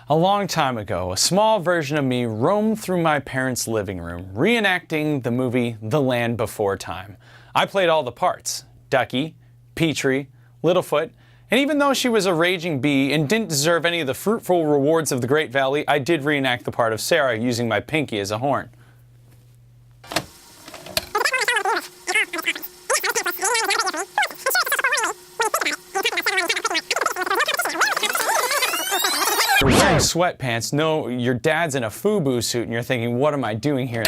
A long time ago, a small version of me roamed through my parents' living room, reenacting the movie The Land Before Time. I played all the parts: Ducky, Petrie, Littlefoot, and even though she was a raging bee and didn't deserve any of the fruitful rewards of the Great Valley, I did reenact the part of Sarah using my pinky as a horn. You're wearing sweatpants. No, your dad's in a FUBU suit and you're thinking, what am I doing here?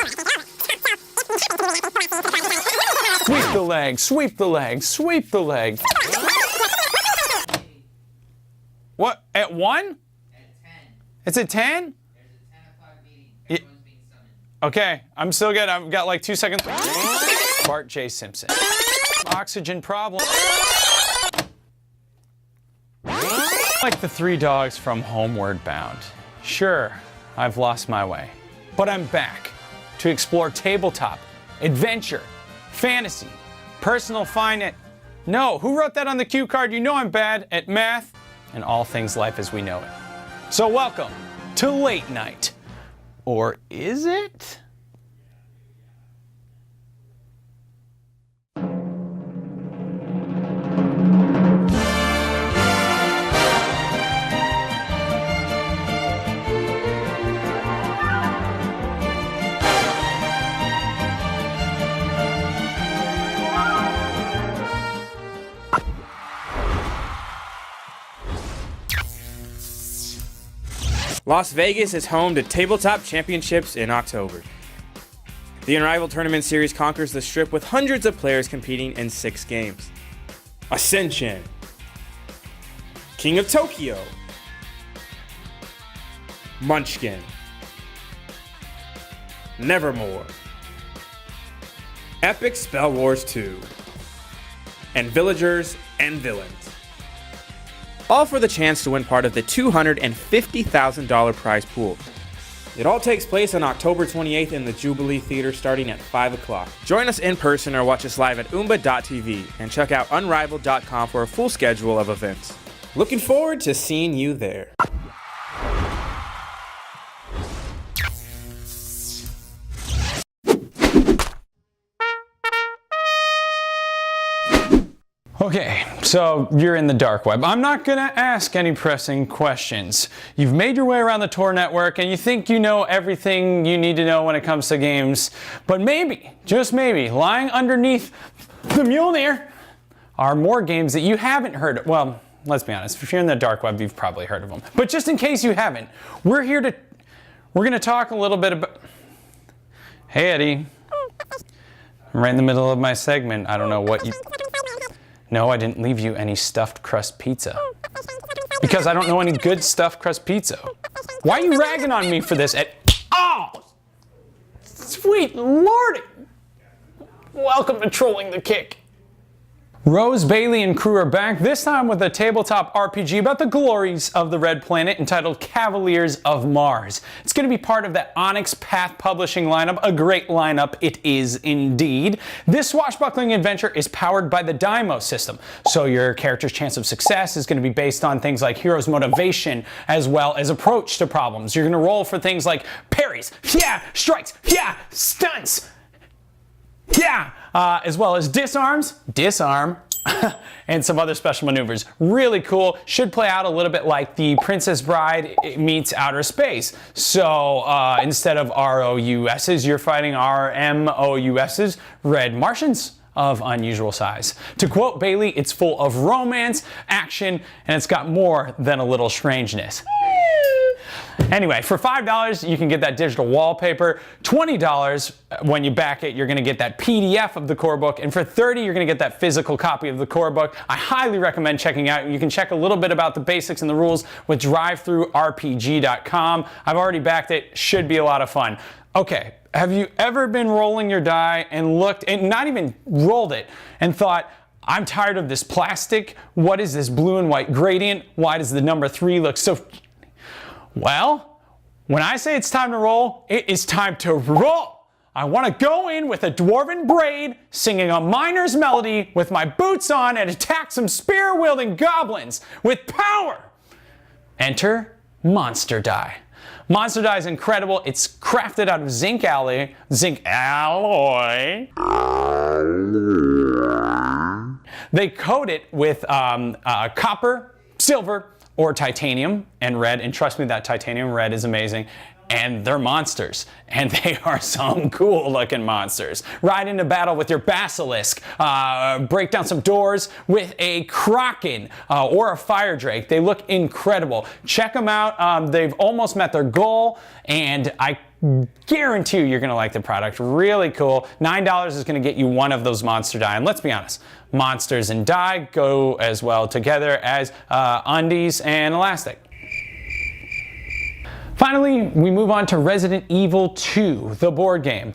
Sweep the leg, sweep the leg, sweep the leg. What? At 1? At 10. It's at 10? There's a 10 o'clock meeting. Everyone's being summoned. Okay, I'm still good. I've got like 2 seconds. Bart J. Simpson. Oxygen problem. Like the 3 dogs from Homeward Bound. Sure, I've lost my way, but I'm back to explore tabletop, adventure, fantasy, personal finance. No, who wrote that on the cue card? You know I'm bad at math and all things life as we know it. So welcome to Late Night. Or is it? Las Vegas is home to tabletop championships in October. The Unrivaled Tournament Series conquers the Strip with hundreds of players competing in 6 games. Ascension, King of Tokyo, Munchkin, Nevermore, Epic Spell Wars 2, and Villagers and Villains. All for the chance to win part of the $250,000 prize pool. It all takes place on October 28th in the Jubilee Theater starting at 5 o'clock. Join us in person or watch us live at OombaTV and check out unrivaled.com for a full schedule of events. Looking forward to seeing you there. Okay, so you're in the dark web. I'm not gonna ask any pressing questions. You've made your way around the Tor network and you think you know everything you need to know when it comes to games, but maybe, just maybe, lying underneath the Mjolnir are more games that you haven't heard of. Well, let's be honest, if you're in the dark web, you've probably heard of them. But just in case you haven't, we're gonna talk a little bit about... Hey, Eddie. I'm right in the middle of my segment. I don't know what you... No, I didn't leave you any stuffed crust pizza. Because I don't know any good stuffed crust pizza. Why are you ragging on me for this? Oh! Sweet lordy! Welcome to Trolling the Kick. Rose, Bailey, and crew are back, this time with a tabletop RPG about the glories of the Red Planet entitled Cavaliers of Mars. It's going to be part of the Onyx Path Publishing lineup, a great lineup it is indeed. This swashbuckling adventure is powered by the Dymo system, so your character's chance of success is going to be based on things like hero's motivation as well as approach to problems. You're going to roll for things like parries, yeah, strikes, yeah, stunts, yeah, as well as disarms, disarm, and some other special maneuvers. Really cool. Should play out a little bit like the Princess Bride meets Outer Space. So instead of ROUSs, you're fighting RMOUSs, Red Martians of unusual size. To quote Bailey, it's full of romance, action, and it's got more than a little strangeness. Anyway, for $5, you can get that digital wallpaper. $20, when you back it, you're going to get that PDF of the core book. And for $30, you're going to get that physical copy of the core book. I highly recommend checking out. You can check a little bit about the basics and the rules with drivethrurpg.com. I've already backed it. Should be a lot of fun. Okay, have you ever been rolling your die and looked, and not even rolled it, and thought, I'm tired of this plastic. What is this blue and white gradient? Why does the number 3 look so... Well, when I say it's time to roll, it is time to roll. I want to go in with a dwarven braid, singing a miner's melody with my boots on and attack some spear-wielding goblins with power. Enter Monster Die. Monster Die is incredible. It's crafted out of zinc alloy. They coat it with copper, silver, or titanium and red. And trust me, that titanium red is amazing. And they're monsters, and they are some cool looking monsters. Ride into battle with your basilisk, break down some doors with a kraken or a fire drake. They look incredible. Check them out. They've almost met their goal, and I guarantee you you're gonna like the product. Really cool. $9 is gonna get you one of those monster die, and let's be honest, monsters and die go as well together as undies and elastic. Finally, we move on to Resident Evil 2, the board game.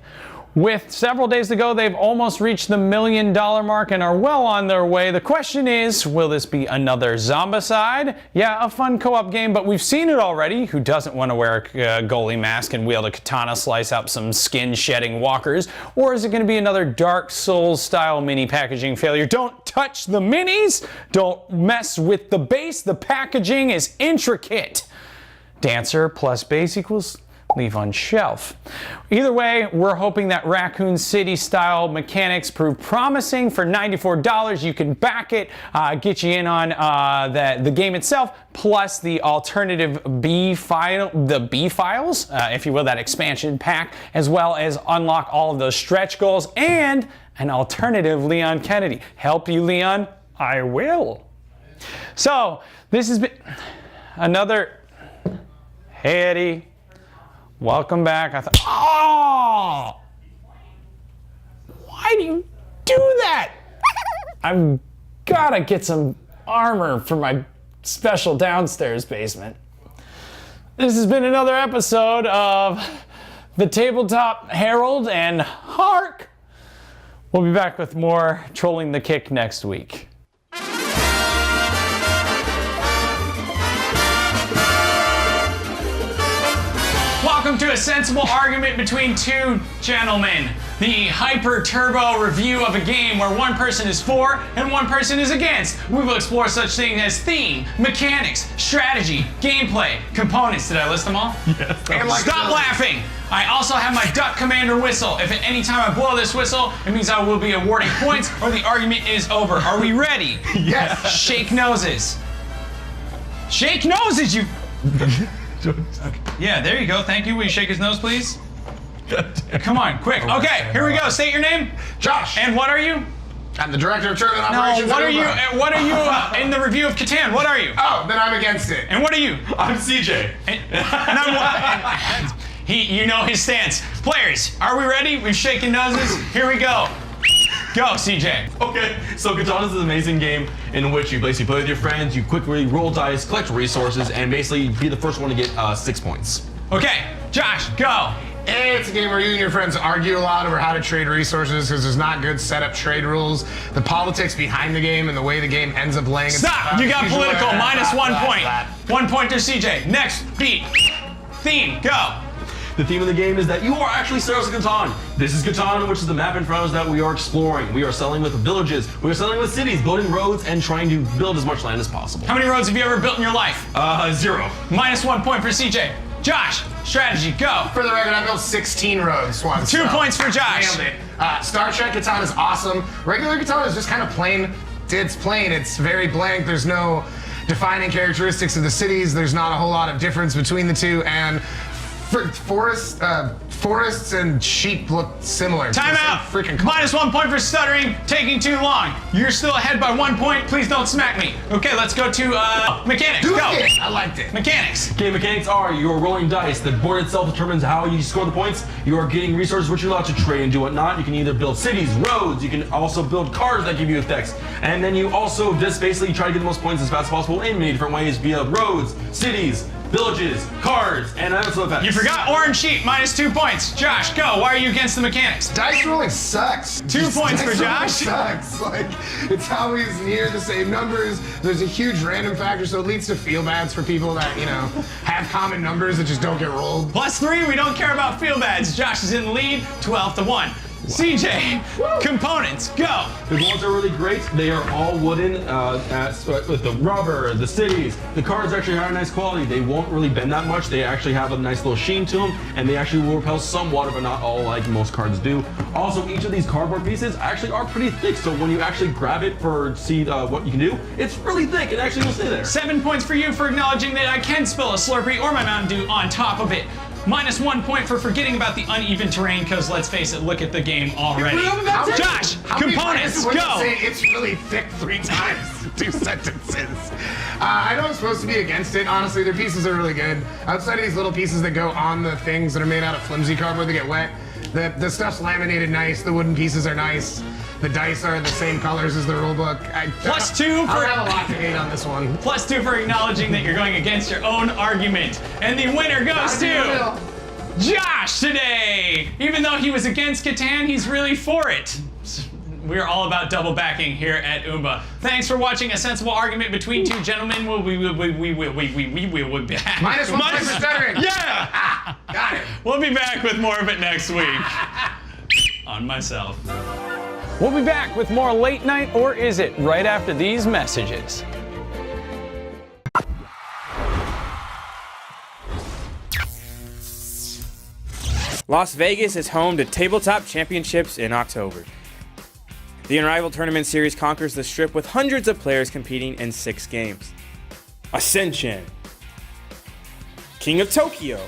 With several days to go, they've almost reached the $1 million mark and are well on their way. The question is, will this be another Zombicide? Yeah, a fun co-op game, but we've seen it already. Who doesn't want to wear a goalie mask and wield a katana, slice up some skin-shedding walkers? Or is it going to be another Dark Souls-style mini packaging failure? Don't touch the minis! Don't mess with the base. The packaging is intricate. Dancer plus base equals leave on shelf. Either way, we're hoping that Raccoon City style mechanics prove promising. For $94, you can back it, get you in on the game itself, plus the alternative B files, if you will, that expansion pack, as well as unlock all of those stretch goals and an alternative Leon Kennedy. Help you, Leon? I will. So, this has been another... Hey, Eddie. Welcome back. Oh! Why do you do that? I've gotta get some armor for my special downstairs basement. This has been another episode of the Tabletop Herald, and hark! We'll be back with more Trolling the Kick next week. Welcome to a sensible argument between two gentlemen. The hyper turbo review of a game where one person is for and one person is against. We will explore such things as theme, mechanics, strategy, gameplay, components. Did I list them all? Yes. Stop laughing! I also have my Duck Commander whistle. If at any time I blow this whistle, it means I will be awarding points or the argument is over. Are we ready? Yes. Shake noses. Shake noses, you... Okay. Yeah, there you go. Thank you. Will you shake his nose, please? Come on, quick. Okay, here we go. State your name. Josh. And what are you? I'm the director of tournament operations. No, what are you in the review of Catan? What are you? Oh, then I'm against it. And what are you? I'm CJ. And I'm what? You know his stance. Players, are we ready? We've shaken noses. Here we go. Go, CJ. Okay, so Katana is an amazing game in which you basically play with your friends, you quickly roll dice, collect resources, and basically be the first one to get 6 points. Okay, Josh, go. It's a game where you and your friends argue a lot over how to trade resources because there's not good setup trade rules. The politics behind the game and the way the game ends up laying. Stop! You got political. Minus 1 point. 1 point to CJ. Next beat. Theme. Go. The theme of the game is that you are actually Stars of Catan. This is Catan, which is the map in front of us that we are exploring. We are settling with villages, we are settling with cities, building roads, and trying to build as much land as possible. How many roads have you ever built in your life? 0. Minus 1 point for CJ. Josh, strategy, go. For the record, I built 16 roads once. 2 points for Josh. Nailed it. Star Trek Catan is awesome. Regular Catan is just kind of plain. It's plain. It's very blank. There's no defining characteristics of the cities. There's not a whole lot of difference between the two, and forests and sheep look similar. Time out. Freaking Minus 1 point for stuttering, taking too long. You're still ahead by 1 point. Please don't smack me. Okay, let's go to mechanics. Go. I liked it. Mechanics. Game mechanics are you are rolling dice. The board itself determines how you score the points. You are getting resources which you're allowed to trade and do whatnot. You can either build cities, roads. You can also build cars that give you effects. And then you also just basically try to get the most points as fast as possible in many different ways via roads, cities, villages, cards, and also effects. You forgot orange sheep, minus 2 points. Josh, go. Why are you against the mechanics? Dice rolling sucks. 2 points for Josh. Sucks. Like, it's always near the same numbers. There's a huge random factor, so it leads to feel bads for people that, you know, have common numbers that just don't get rolled. +3, we don't care about field ads. Josh is in the lead, 12-1. CJ, components, go. The ones are really great. They are all wooden, with the rubber, the cities. The cards actually are nice quality. They won't really bend that much. They actually have a nice little sheen to them, and they actually will repel some water, but not all like most cards do. Also, each of these cardboard pieces actually are pretty thick, so when you actually grab it for see what you can do, it's really thick. It actually will stay there. 7 points for you for acknowledging that I can spill a Slurpee or my Mountain Dew on top of it. Minus 1 point for forgetting about the uneven terrain, because let's face it, look at the game already. Josh, components, go! Say it's really thick 3 times, 2 sentences. I know I'm supposed to be against it. Honestly, their pieces are really good. Outside of these little pieces that go on the things that are made out of flimsy cardboard that get wet, the stuff's laminated nice, the wooden pieces are nice. The dice are the same colors as the rulebook. +2 for... I have a lot to hate on this one. +2 for acknowledging that you're going against your own argument. And the winner goes to Josh today! Even though he was against Catan, he's really for it. We're all about double backing here at Oomba. Thanks for watching a sensible argument between two gentlemen. We will be back. Minus 1 point for stuttering. Yeah! Got it. We'll be back with more of it next week. On myself. We'll be back with more Late Night or Is It right after these messages. Las Vegas is home to tabletop championships in October. The Unrivaled Tournament Series conquers the Strip with hundreds of players competing in 6 games. Ascension, King of Tokyo,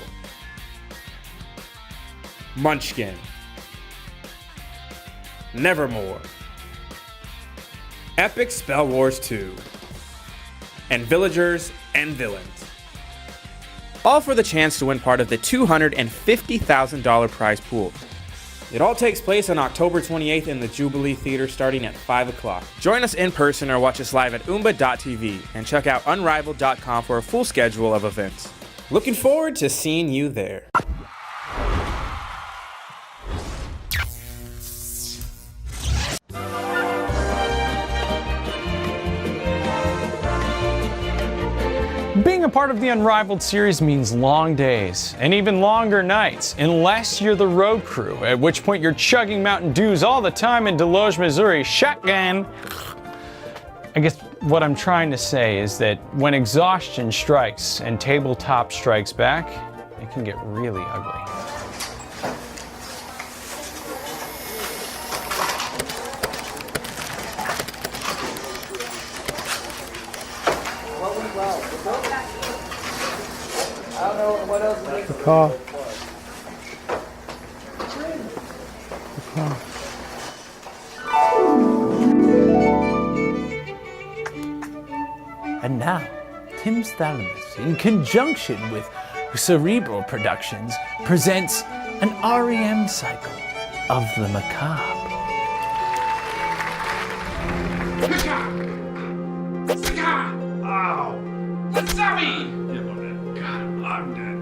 Munchkin, Nevermore, Epic Spell Wars 2, and Villagers and Villains. All for the chance to win part of the $250,000 prize pool. It all takes place on October 28th in the Jubilee Theater starting at 5 o'clock. Join us in person or watch us live at OombaTV and check out unrivaled.com for a full schedule of events. Looking forward to seeing you there. Being a part of the Unrivaled series means long days and even longer nights, unless you're the road crew, at which point you're chugging Mountain Dews all the time in Deloge, Missouri. Shotgun! I guess what I'm trying to say is that when exhaustion strikes and tabletop strikes back, it can get really ugly. And now, Tim's Thalamus, in conjunction with Cerebral Productions, presents an REM cycle of the macabre. Ow! Sammy! God, I'm dead.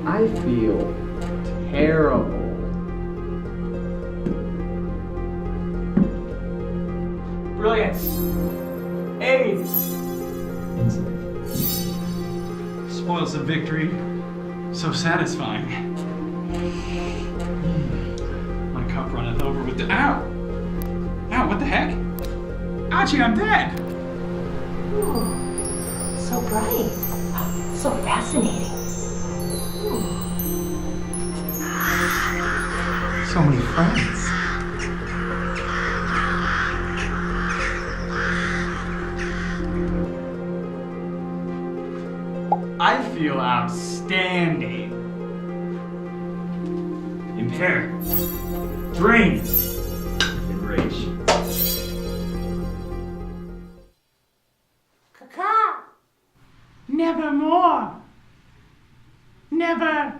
I feel terrible. Brilliance. Aid. Spoils of victory. So satisfying. My cup runneth over with the... Ow! Ow, what the heck? Ouchie, I'm dead! Ooh, so bright. So fascinating. So many friends. I feel outstanding. Impaired. Drained. Enraged. Caca. Nevermore. Never.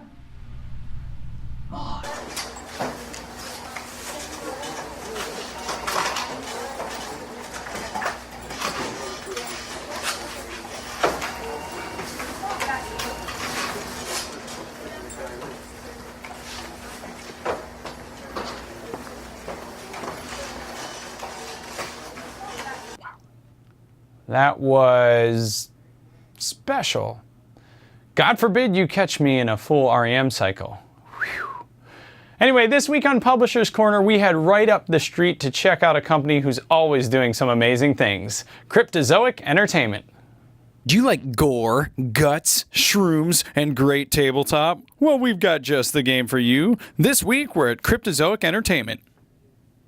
That was special. God forbid you catch me in a full REM cycle. Whew. Anyway, this week on Publisher's Corner, we head right up the street to check out a company who's always doing some amazing things. Cryptozoic Entertainment. Do you like gore, guts, shrooms, and great tabletop? Well, we've got just the game for you. This week, we're at Cryptozoic Entertainment.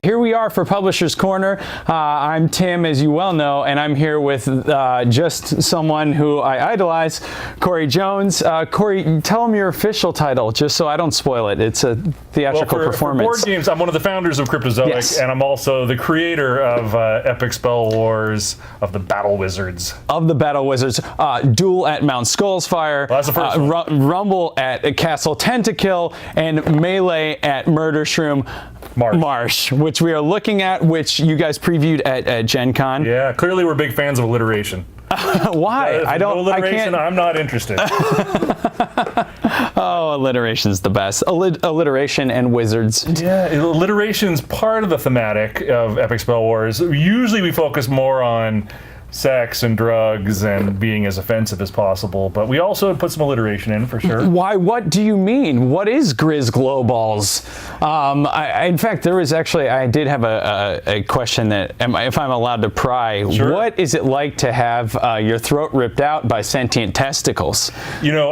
Here we are for Publisher's Corner. I'm Tim, as you well know, and I'm here with just someone who I idolize, Corey Jones. Corey, tell him your official title, just so I don't spoil it. It's a theatrical performance. For board games, I'm one of the founders of Cryptozoic, Yes. and I'm also the creator of Epic Spell Wars, of the Battle Wizards. Duel at Mount Skullsfire, Well, that's the first one. Rumble at Castle Tentakill, and Melee at Murder Shroom Marsh, which we are looking at, which you guys previewed at Gen Con. Yeah, clearly we're big fans of alliteration. Why? If no alliteration, I'm not interested. Oh, alliteration's the best. Alliteration and wizards. Yeah, alliteration's part of the thematic of Epic Spell Wars. Usually we focus more on sex and drugs and being as offensive as possible, but we also put some alliteration in for sure. Why? What do you mean? What is Grizz Glowballs? In fact, there was actually, I did have a question that, if I'm allowed to pry, Sure. What is it like to have your throat ripped out by sentient testicles? You know,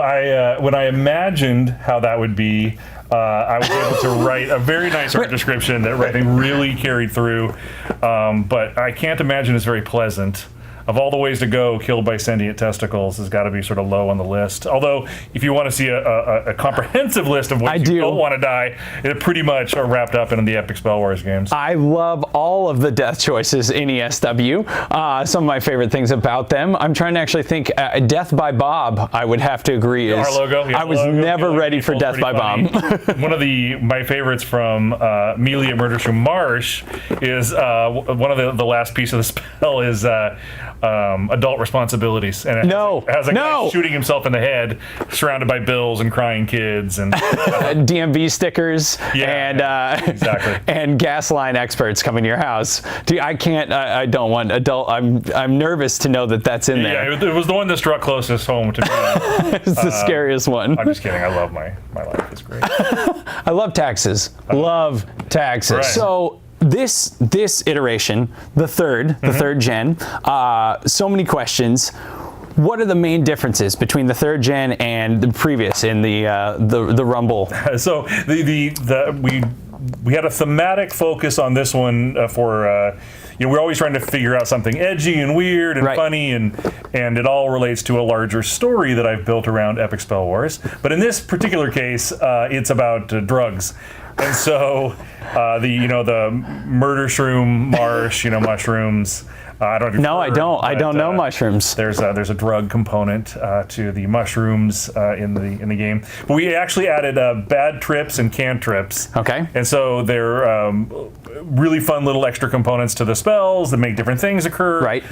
when I imagined how that would be, I was able to write a very nice art description that I think really carried through, but I can't imagine it's very pleasant. Of all the ways to go, killed by sentient testicles has got to be sort of low on the list. Although, if you want to see a comprehensive list of ways you don't want to die, it pretty much are wrapped up in the Epic Spell Wars games. I love all of the death choices in ESW. Some of my favorite things about them. I'm trying to actually think. Death by Bob, I would have to agree, is Our logo. Yeah, I was never ready for Death by Bob. One of my favorites from Melee at Murder Shroom Marsh is one of the last piece of the spell is adult responsibilities, and it has a guy shooting himself in the head, surrounded by bills and crying kids and DMV stickers exactly. and gas line experts coming to your house. I don't want adult. I'm nervous to know that that's in there. Yeah, it was the one that struck closest home to me. It's the scariest one. I'm just kidding. I love my life. It's great. I love taxes. Love taxes. Right. So this iteration, the third gen, so many questions. What are the main differences between the third gen and the previous in the Rumble? So we had a thematic focus on this one for we're always trying to figure out something edgy and weird and funny, and it all relates to a larger story that I've built around Epic Spell Wars. But in this particular case, it's about drugs. And so the Murder Shroom Marsh, mushrooms. I don't know. I don't know mushrooms. There's a drug component to the mushrooms in the game, but we actually added bad trips and cantrips. Okay. And so they're really fun little extra components to the spells that make different things occur. Right.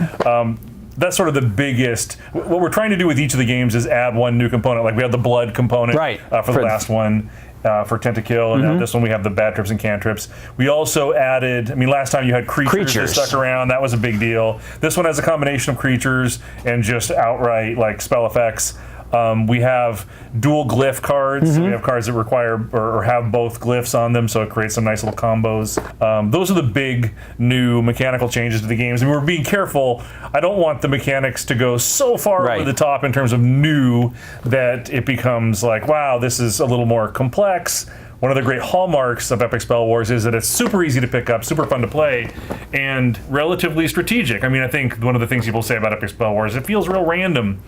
That's sort of the biggest. What we're trying to do with each of the games is add one new component. Like we have the blood component for the last one. For Tentakill, and now this one we have the bad trips and cantrips. We also added, last time you had creatures that stuck around, that was a big deal. This one has a combination of creatures and just outright like spell effects. We have dual glyph cards. So we have cards that require or have both glyphs on them, so it creates some nice little combos. Those are the big new mechanical changes to the games. And we're being careful. I don't want the mechanics to go so far over the top in terms of new that it becomes like, wow, this is a little more complex. One of the great hallmarks of Epic Spell Wars is that it's super easy to pick up, super fun to play, and relatively strategic. I think one of the things people say about Epic Spell Wars, it feels real random,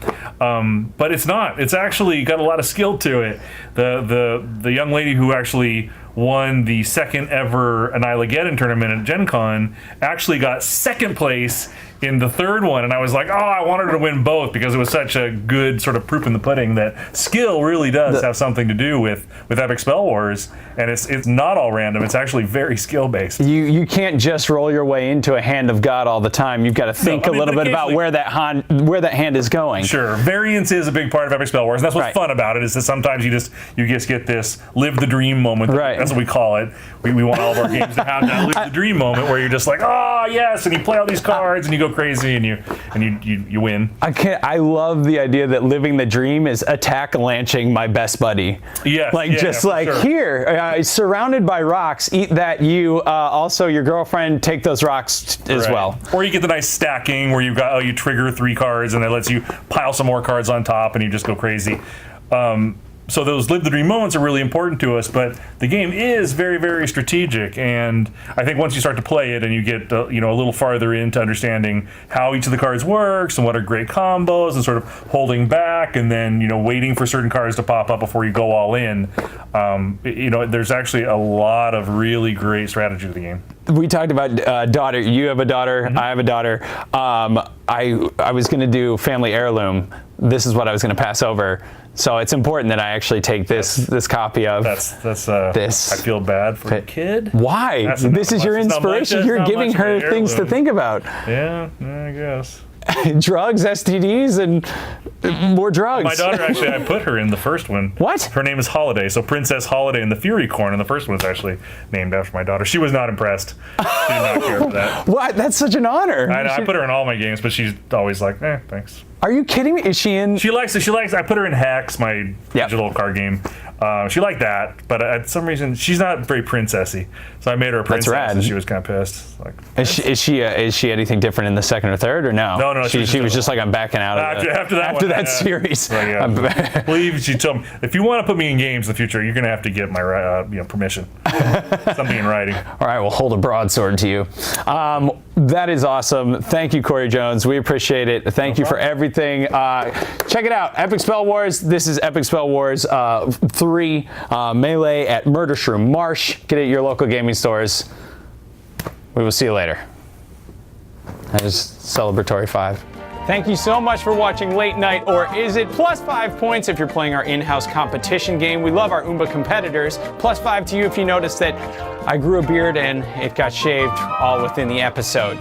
but it's not. It's actually got a lot of skill to it. The young lady who actually won the second ever Annihilageddon tournament at Gen Con actually got second place in the third one, and I was like, oh, I wanted her to win both because it was such a good sort of proof in the pudding that skill really does have something to do with Epic Spell Wars, and it's not all random. It's actually very skill based. You can't just roll your way into a hand of God all the time. You've got to think a little bit about where that hand is going. Sure, variance is a big part of Epic Spell Wars, and that's what's fun about it. Is that sometimes you just get this live the dream moment. That's what we call it. We want all of our games to have that live the dream moment where you're just like, oh yes, and you play all these cards and you go go crazy and you win. I love the idea that living the dream is attack lanching my best buddy. Yeah. Sure. Here, surrounded by rocks, eat that. You also your girlfriend take those rocks as well. Or you get the nice stacking where you trigger 3 cards and that lets you pile some more cards on top and you just go crazy. So those live the dream moments are really important to us, but the game is very, very strategic. And I think once you start to play it and you get a little farther into understanding how each of the cards works and what are great combos and sort of holding back and then waiting for certain cards to pop up before you go all in, there's actually a lot of really great strategy to the game. We talked about daughter. You have a daughter. Mm-hmm. I have a daughter. I was going to do family heirloom. This is what I was going to pass over. So it's important that I actually take this copy of this. I feel bad for the kid. Why? This is your inspiration. You're giving her things to think about. Yeah, I guess. Drugs, STDs, and more drugs. My daughter, actually, I put her in the first one. What? Her name is Holiday. So Princess Holiday and the Fury Corn in the first one is actually named after my daughter. She was not impressed. She did not care for that. What? That's such an honor. I know. I put her in all my games, but she's always like, thanks. Are you kidding me? Is she in? She likes it. I put her in Hex, my digital card game. She liked that, but at some reason she's not very princessy. So I made her a princess, and she was kind of pissed. Like, is she anything different in the second or third, or no? No. She was just like, I'm backing out of after that series. I believe she told me, if you want to put me in games in the future, you're going to have to get my permission, something in writing. All right, we'll hold a broadsword to you. That is awesome. Thank you, Corey Jones. We appreciate it. Thank you for everything. Check it out, Epic Spell Wars. This is Epic Spell Wars 3 Melee at Murder Shroom Marsh. Get it at your local gaming stores. We will see you later. That is celebratory 5. Thank you so much for watching Late Night Or Is It? Plus 5 points if you're playing our in-house competition game. We love our Oomba competitors. Plus 5 to you if you noticed that I grew a beard and it got shaved all within the episode.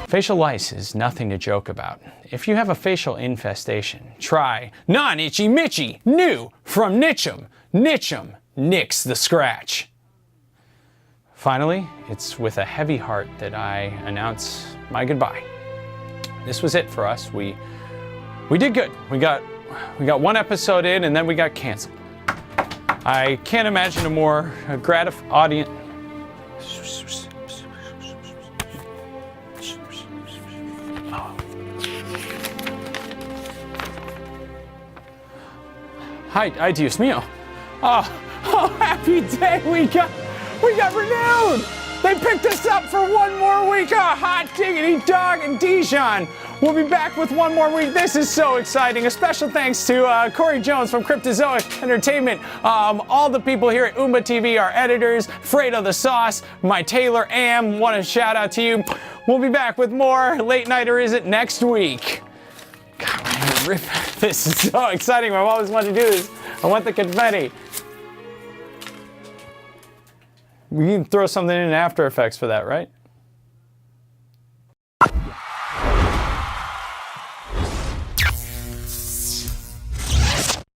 Facial lice is nothing to joke about. If you have a facial infestation, try Non-Itchy Mitchy, new from Nitchum. Nitchum nicks the scratch. Finally, it's with a heavy heart that I announce my goodbye. This was it for us. We did good. We got one episode in and then we got canceled. I can't imagine a more gratifying audience. Hi, Dios mío. Oh, happy day. We got renewed. They picked us up for one more week. Oh, hot diggity dog and Dijon. We'll be back with one more week. This is so exciting. A special thanks to Corey Jones from Cryptozoic Entertainment. All the people here at OombaTV, our editors, Fredo the Sauce, my Taylor Am. Want to shout out to you. We'll be back with more Late Night Or Is It next week. God, man, rip. This is so exciting. I've always wanted to do this. I want the confetti. We can throw something in After Effects for that, right?